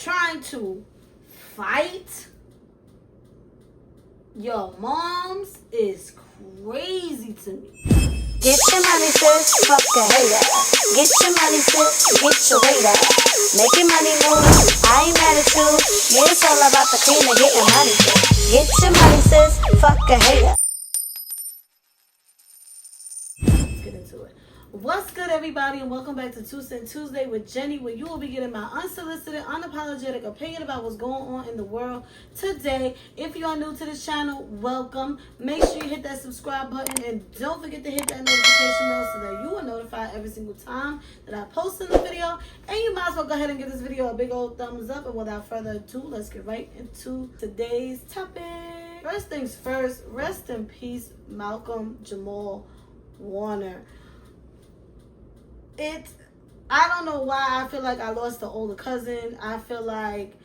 trying to fight your moms is crazy to me. Get your money, sis, fuck a hater. Get your money, sis, get your waiter. Making money move, I ain't mad at you. Yeah, it's all about the cream and getting money, sis. Get your money, sis, fuck a hater. Let's get into it. What's good, everybody, and welcome back to 2 Cent Tuesday with Jenny, where you will be getting my unsolicited, unapologetic opinion about what's going on in the world today. If you are new to this channel, welcome. Make sure you hit that subscribe button and don't forget to hit that notification bell so that you are notified every single time that I post a new video. And you might as well go ahead and give this video a big old thumbs up. And without further ado, let's get right into today's topic. First things first, rest in peace, Malcolm Jamal Warner. I don't know why I feel like I lost an older cousin. I feel like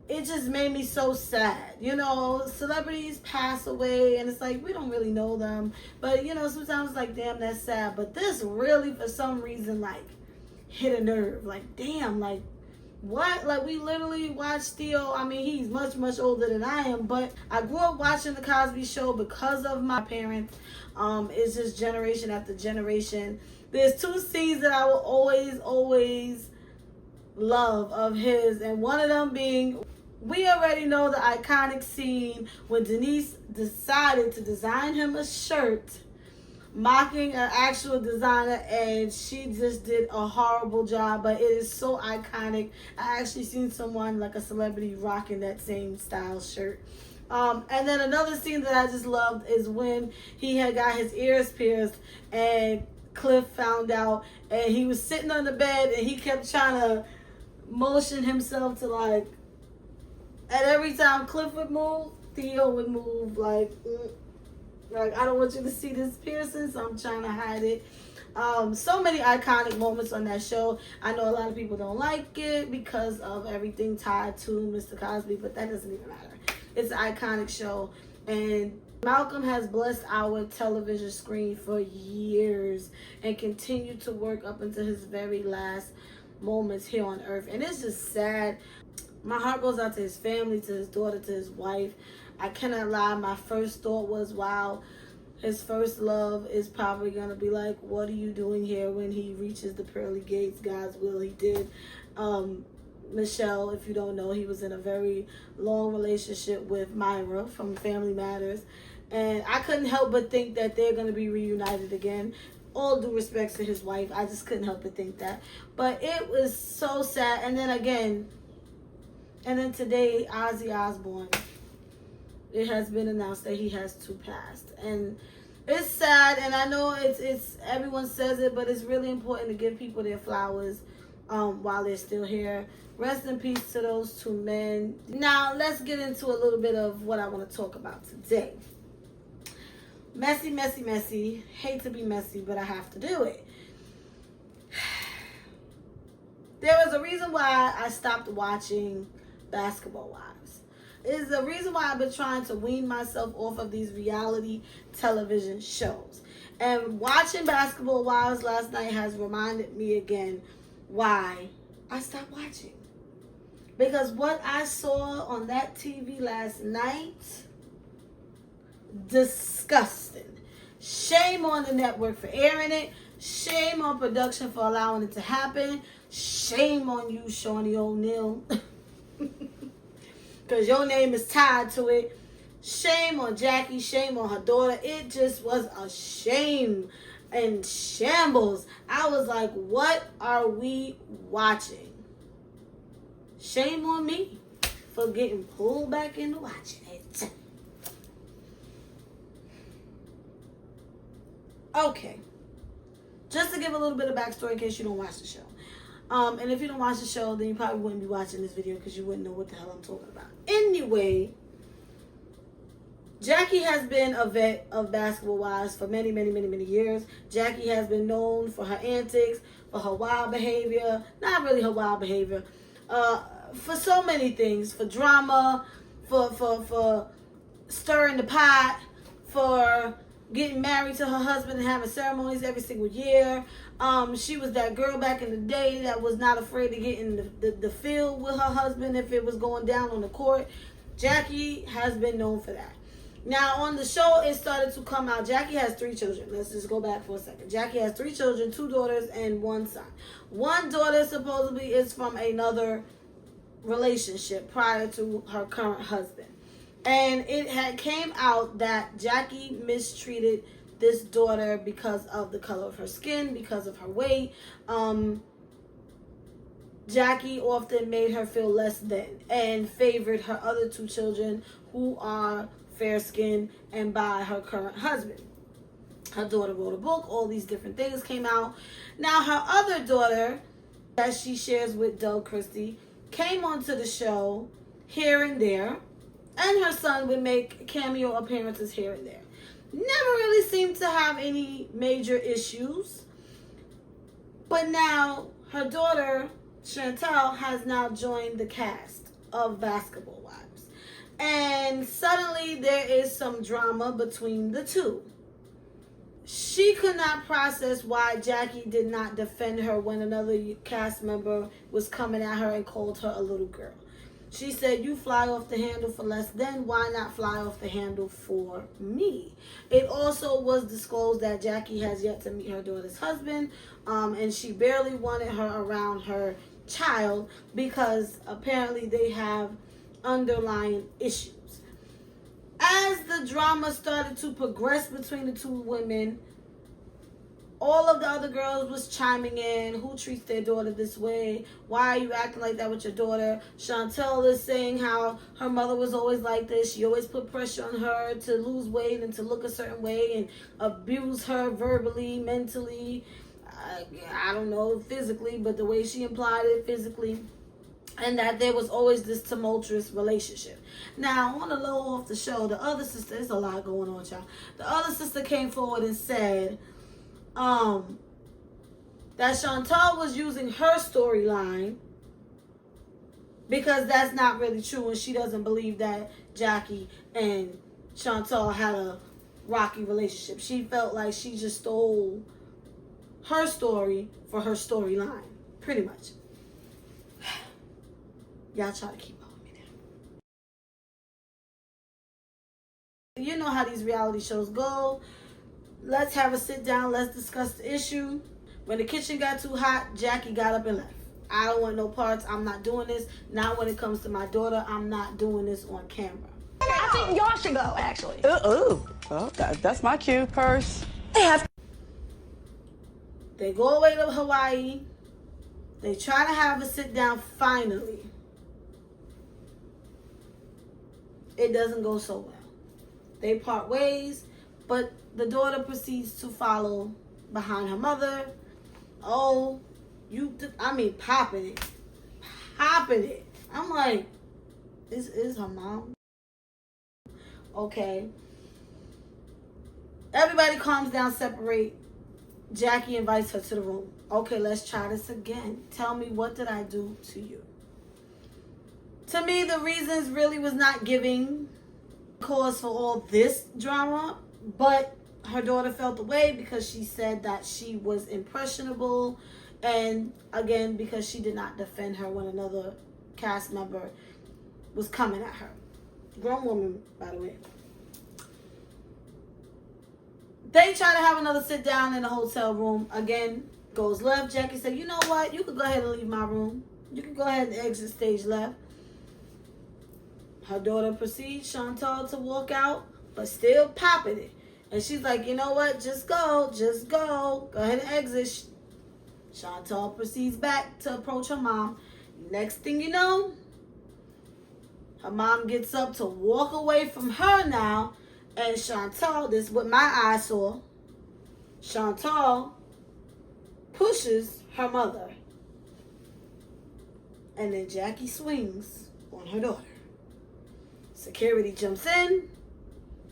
it just made me so sad. You know, celebrities pass away and it's like we don't really know them. But, you know, sometimes it's like, damn, that's sad. But this really, for some reason, like, hit a nerve. Like, damn, like, what? Like, we literally watched Theo. I mean, he's much, much older than I am. But I grew up watching The Cosby Show because of my parents. It's just generation after generation. There's two scenes that I will always love of his. And one of them being, we already know the iconic scene when Denise decided to design him a shirt mocking an actual designer, and she just did a horrible job, but it is so iconic. I actually seen someone, like a celebrity, rocking that same style shirt. And then another scene that I just loved is when he had got his ears pierced and Cliff found out, and he was sitting on the bed and he kept trying to motion himself to, like, and every time Cliff would move, Theo would move like I don't want you to see this piercing, so I'm trying to hide it. So many iconic moments on that show. I know a lot of people don't like it because of everything tied to Mr. Cosby, but that doesn't even matter. It's an iconic show, and Malcolm has blessed our television screen for years and continued to work up until his very last moments here on earth. And it's just sad. My heart goes out to his family, to his daughter, to his wife. I cannot lie. My first thought was, wow, his first love is probably going to be like, what are you doing here when he reaches the pearly gates? God's will, he did. Michelle, if you don't know, he was in a very long relationship with Myra from Family Matters. And I couldn't help but think that they're going to be reunited again. All due respects to his wife, I just couldn't help but think that. But it was so sad. And then again, today, Ozzy Osbourne, it has been announced that he has two passed. And it's sad, and I know it's everyone says it, but it's really important to give people their flowers while they're still here. Rest in peace to those two men. Now, let's get into a little bit of what I want to talk about today. Messy, messy, messy. Hate to be messy, but I have to do it. There was a reason why I stopped watching Basketball Wives. It's the reason why I've been trying to wean myself off of these reality television shows. And watching Basketball Wives last night has reminded me again why I stopped watching. Because what I saw on that TV last night, disgusting. Shame on the network for airing it. Shame on production for allowing it to happen. Shame on you, Shawnee O'Neal. Because your name is tied to it. Shame on Jackie. Shame on her daughter. It just was a shame and shambles. I was like, what are we watching? Shame on me for getting pulled back into watching it. Okay. Just to give a little bit of backstory in case you don't watch the show. And if you don't watch the show, then you probably wouldn't be watching this video because you wouldn't know what the hell I'm talking about. Anyway, Jackie has been a vet of Basketball Wives for many, many, many, many years. Jackie has been known for her antics, for her wild behavior. Not really her wild behavior. For so many things. For drama, for stirring the pot, for getting married to her husband and having ceremonies every single year. She was that girl back in the day that was not afraid to get in the field with her husband if it was going down on the court. Jackie has been known for that. Now, on the show, it started to come out. Jackie has 3 children. Let's just go back for a second. Jackie has 3 children, 2 daughters, and 1 son. One daughter supposedly is from another relationship prior to her current husband. And it had came out that Jackie mistreated this daughter because of the color of her skin, because of her weight. Jackie often made her feel less than and favored her other 2 children who are fair-skinned and by her current husband. Her daughter wrote a book. All these different things came out. Now, her other daughter, that she shares with Christie, came onto the show here and there, and her son would make cameo appearances here and there. Never really seemed to have any major issues. But now, her daughter, Chantel, has now joined the cast of Basketball Wives. And suddenly there is some drama between the two. She could not process why Jackie did not defend her when another cast member was coming at her and called her a little girl. She said, you fly off the handle for less than, why not fly off the handle for me? It also was disclosed that Jackie has yet to meet her daughter's husband, and she barely wanted her around her child because apparently they have underlying issues. As the drama started to progress between the 2 women, all of the other girls was chiming in. Who treats their daughter this way? Why are you acting like that with your daughter? Chantel is saying how her mother was always like this. She always put pressure on her to lose weight and to look a certain way and abuse her verbally, mentally, I don't know, physically, but the way she implied it, physically. And that there was always this tumultuous relationship. Now, on the low off the show, the other sister, there's a lot going on, y'all. The other sister came forward and said that Chantel was using her storyline because that's not really true, and she doesn't believe that Jackie and Chantel had a rocky relationship. She felt like she just stole her story for her storyline, pretty much. Y'all try to keep up with me now. You know how these reality shows go. Let's have a sit down. Let's discuss the issue. When the kitchen got too hot, Jackie got up and left. I don't want no parts. I'm not doing this. Not when it comes to my daughter. I'm not doing this on camera. I think y'all should go, actually. That's my cue, purse. They go away to Hawaii. They try to have a sit down finally. It doesn't go so well. They part ways, but the daughter proceeds to follow behind her mother. Oh, popping it. Popping it. I'm like, this is her mom. Okay. Everybody calms down, separate. Jackie invites her to the room. Okay, let's try this again. Tell me, what did I do to you? To me, the reasons really was not giving cause for all this drama, but her daughter felt the way because she said that she was impressionable, and again, because she did not defend her when another cast member was coming at her. Grown woman, by the way. They try to have another sit down in the hotel room. Again, goes left. Jackie said, you know what? You could go ahead and leave my room. You can go ahead and exit stage left. Her daughter proceeds, Chantel, to walk out, but still popping it. And she's like, you know what? Just go. Just go. Go ahead and exit. Chantel proceeds back to approach her mom. Next thing you know, her mom gets up to walk away from her now. And Chantel, this is what my eyes saw. Chantel pushes her mother. And then Jackie swings on her daughter. Security jumps in.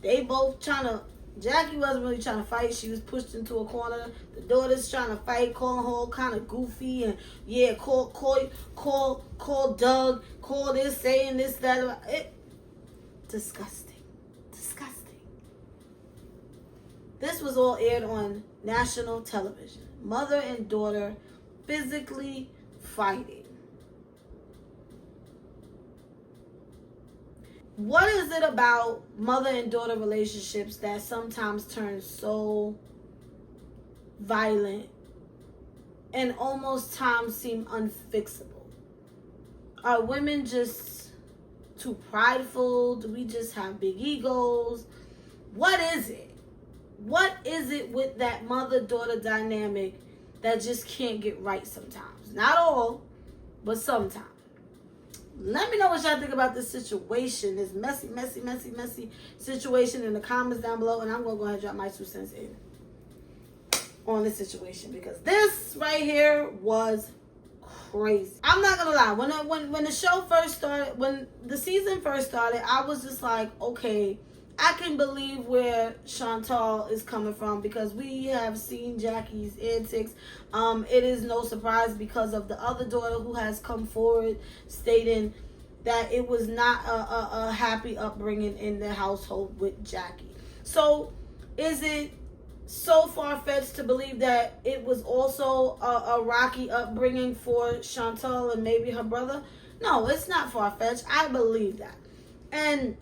They both Jackie wasn't really trying to fight. She was pushed into a corner. The daughter's trying to fight, calling her all kind of goofy and call Doug, call this, saying this, that. Disgusting. This was all aired on national television. Mother and daughter physically fighting. What is it about mother and daughter relationships that sometimes turn so violent and almost times seem unfixable? Are women just too prideful? Do we just have big egos? What is it? What is it with that mother-daughter dynamic that just can't get right sometimes? Not all, but sometimes. Let me know what y'all think about this situation, this messy situation in the comments down below, and I'm going to go ahead and drop my 2 cents in on this situation, because this right here was crazy. I'm not gonna lie, when the show first started, when the season first started, I was just like, okay, I can believe where Chantel is coming from, because we have seen Jackie's antics. It is no surprise because of the other daughter who has come forward stating that it was not a happy upbringing in the household with Jackie. So is it so far-fetched to believe that it was also a rocky upbringing for Chantel and maybe her brother? No, it's not far-fetched. I believe that. And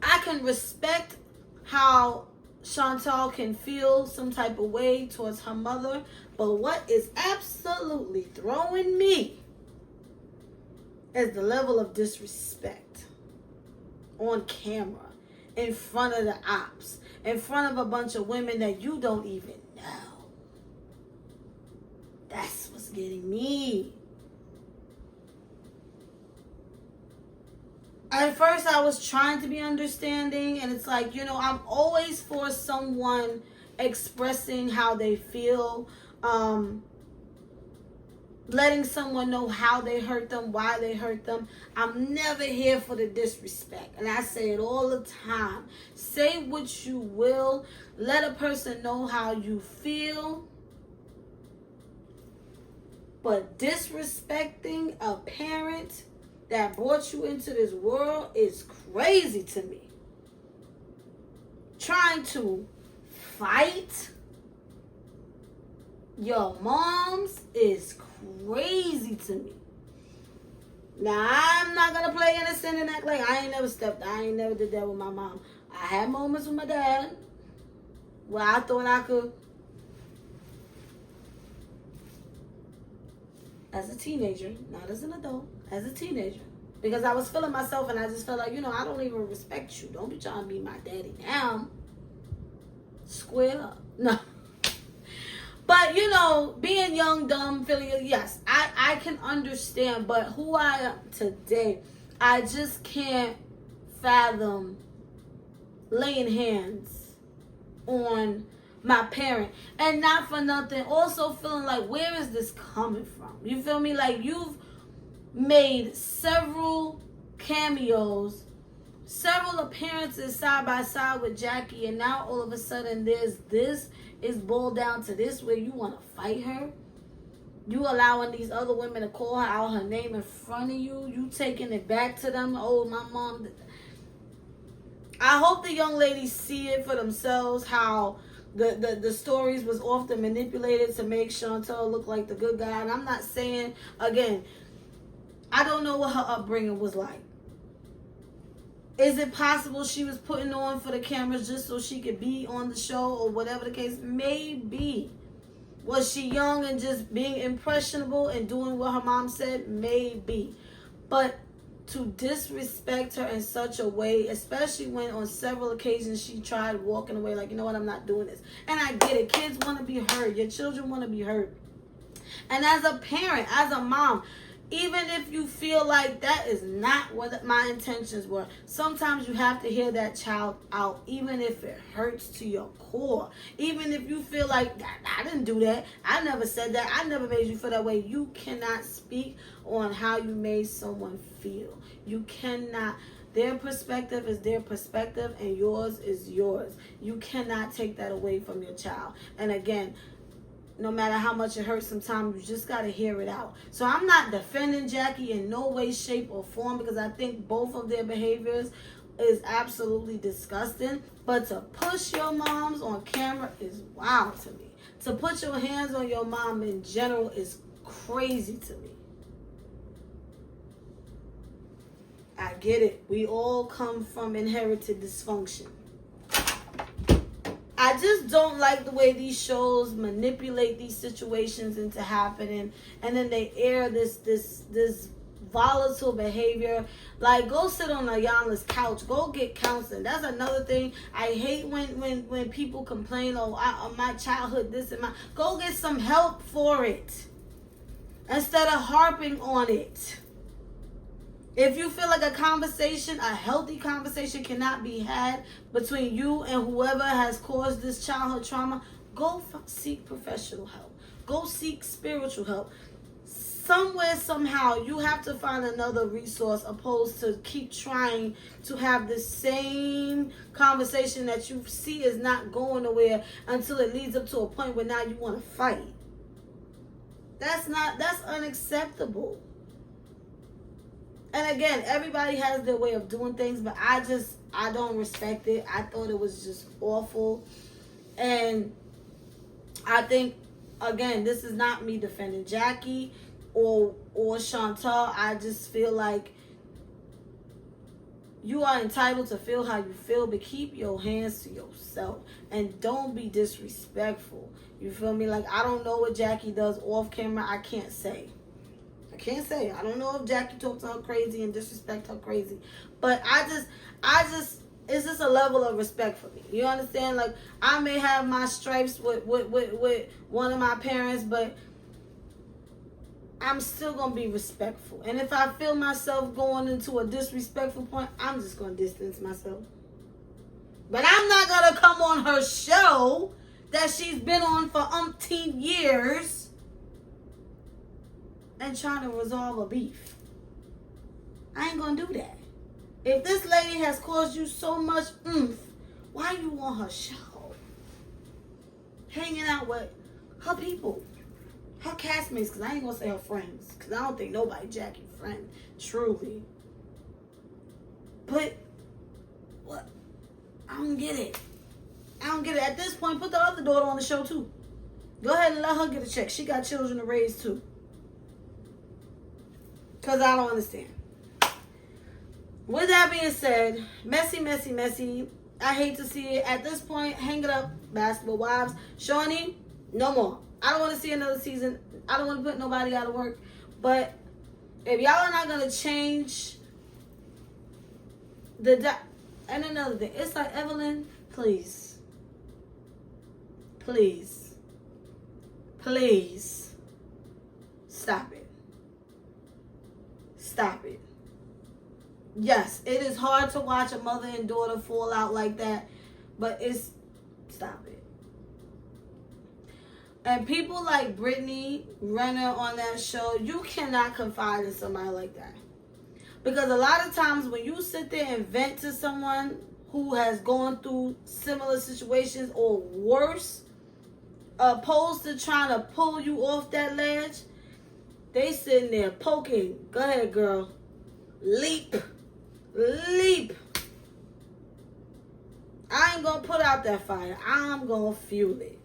I can respect how Chantel can feel some type of way towards her mother, but what is absolutely throwing me is the level of disrespect on camera, in front of the ops, in front of a bunch of women that you don't even know. That's what's getting me. At first, I was trying to be understanding, and it's like, you know, I'm always for someone expressing how they feel, letting someone know how they hurt them, why they hurt them. I'm never here for the disrespect, and I say it all the time. Say what you will. Let a person know how you feel. But disrespecting a parent that brought you into this world is crazy to me. Trying to fight your moms is crazy to me. Now, I'm not going to play innocent and act like I ain't never did that with my mom. I had moments with my dad where I thought I could, as a teenager, not as an adult, as a teenager. Because I was feeling myself, and I just felt like, you know, I don't even respect you. Don't be trying to be my daddy now. Square up. No. But, you know, being young, dumb, feeling, yes, I can understand. But who I am today, I just can't fathom laying hands on my parent. And not for nothing, also feeling like, where is this coming from? You feel me? Like, you've made several cameos, several appearances side by side with Jackie, and now all of a sudden there's this is boiled down to this where you want to fight her. You allowing these other women to call her out her name in front of you. You taking it back to them. Oh, my mom. I hope the young ladies see it for themselves, how the stories was often manipulated to make Chantel look like the good guy. And I'm not saying, again, I don't know what her upbringing was like. Is it possible she was putting on for the cameras just so she could be on the show or whatever the case? Maybe. Was she young and just being impressionable and doing what her mom said? Maybe. But to disrespect her in such a way, especially when on several occasions she tried walking away like, you know what, I'm not doing this. And I get it. Kids want to be heard. Your children want to be heard. And as a parent, as a mom, even if you feel like that is not what my intentions were, sometimes you have to hear that child out, even if it hurts to your core. Even if you feel like, I didn't do that. I never said that. I never made you feel that way. You cannot speak on how you made someone feel. You cannot. Their perspective is their perspective, and yours is yours. You cannot take that away from your child. And again, no matter how much it hurts sometimes, you just got to hear it out. So I'm not defending Jackie in no way, shape, or form, because I think both of their behaviors is absolutely disgusting. But to push your moms on camera is wild to me. To put your hands on your mom in general is crazy to me. I get it. We all come from inherited dysfunction. I just don't like the way these shows manipulate these situations into happening, and then they air this volatile behavior. Like, go sit on Ayana's couch. Go get counseling. That's another thing. I hate when people complain, my childhood, this and my. Go get some help for it instead of harping on it. If you feel like a healthy conversation cannot be had between you and whoever has caused this childhood trauma, go seek professional help. Go seek spiritual help. Somewhere, somehow, you have to find another resource opposed to keep trying to have the same conversation that you see is not going nowhere until it leads up to a point where now you want to fight. That's unacceptable. And again, everybody has their way of doing things, but I don't respect it. I thought it was just awful. And I think, again, this is not me defending Jackie or Chantel. I just feel like you are entitled to feel how you feel, but keep your hands to yourself and don't be disrespectful. You feel me? Like, I don't know what Jackie does off camera. I can't say. I don't know if Jackie talks to her crazy and disrespect her crazy, but I just it's just a level of respect for me. You understand? Like, I may have my stripes with one of my parents, but I'm still gonna be respectful. And if I feel myself going into a disrespectful point, I'm just gonna distance myself. But I'm not gonna come on her show that she's been on for umpteen years and trying to resolve a beef. I ain't gonna do that. If this lady has caused you so much why you on her show? Hanging out with her people, her castmates, because I ain't gonna say her friends, because I don't think nobody Jackie's friend, truly. But, what? I don't get it. At this point, put the other daughter on the show too. Go ahead and let her get a check. She got children to raise too. Because I don't understand. With that being said, messy. I hate to see it. At this point, hang it up, Basketball Wives. Shawnee, no more. I don't want to see another season. I don't want to put nobody out of work. But if y'all are not going to change and another thing, it's like, Evelyn, please, stop it. Stop it. Yes, it is hard to watch a mother and daughter fall out like that, but stop it. And people like Brittany Renner on that show, you cannot confide in somebody like that. Because a lot of times when you sit there and vent to someone who has gone through similar situations or worse, opposed to trying to pull you off that ledge, they sitting there poking. Go ahead, girl. Leap. I ain't gonna put out that fire. I'm gonna fuel it.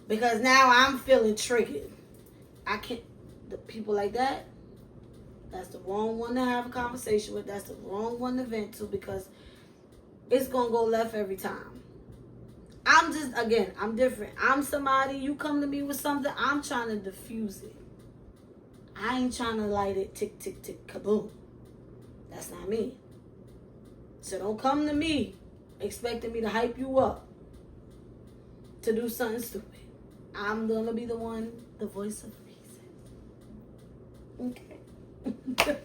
Because now I'm feeling triggered. I can't. The people like that, that's the wrong one to have a conversation with. That's the wrong one to vent to, because it's gonna go left every time. I'm different. I'm somebody, you come to me with something, I'm trying to diffuse it. I ain't trying to light it, tick, tick, tick, kaboom. That's not me. So don't come to me expecting me to hype you up to do something stupid. I'm going to be the one, the voice of reason. Okay.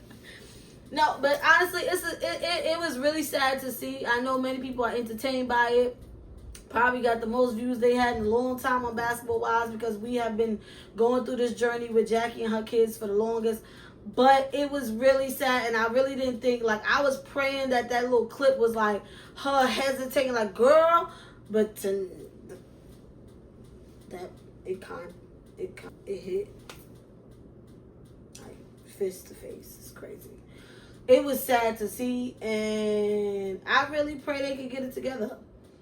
No, but honestly, it was really sad to see. I know many people are entertained by it. Probably got the most views they had in a long time on Basketball Wives, because we have been going through this journey with Jackie and her kids for the longest. But it was really sad, and I really didn't think, like, I was praying that little clip was like her hesitating, like, girl, but it hit like fist to face. It's crazy. it was sad to see, and I really pray they can get it together.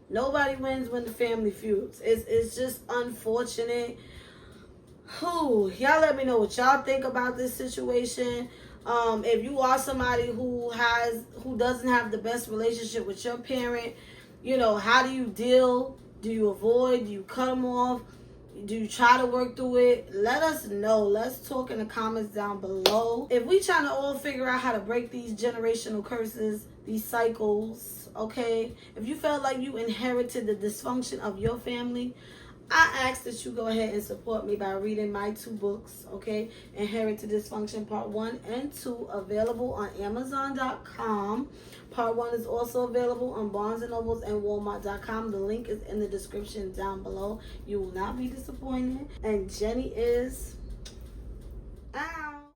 Nobody wins when the family feuds. It's just unfortunate. Y'all let me know what y'all think about this situation. If you are somebody who doesn't have the best relationship with your parent, how do you deal? Do you avoid? Do you cut them off? Do you try to work through it? Let us know. Let's talk in the comments down below. If we trying to all figure out how to break these generational curses, these cycles, okay? If you felt like you inherited the dysfunction of your family, I ask that you go ahead and support me by reading my 2 books, okay? Inherited Dysfunction Part 1 and 2, available on Amazon.com. Part 1 is also available on Barnes & Nobles and Walmart.com. The link is in the description down below. You will not be disappointed. And Jenny is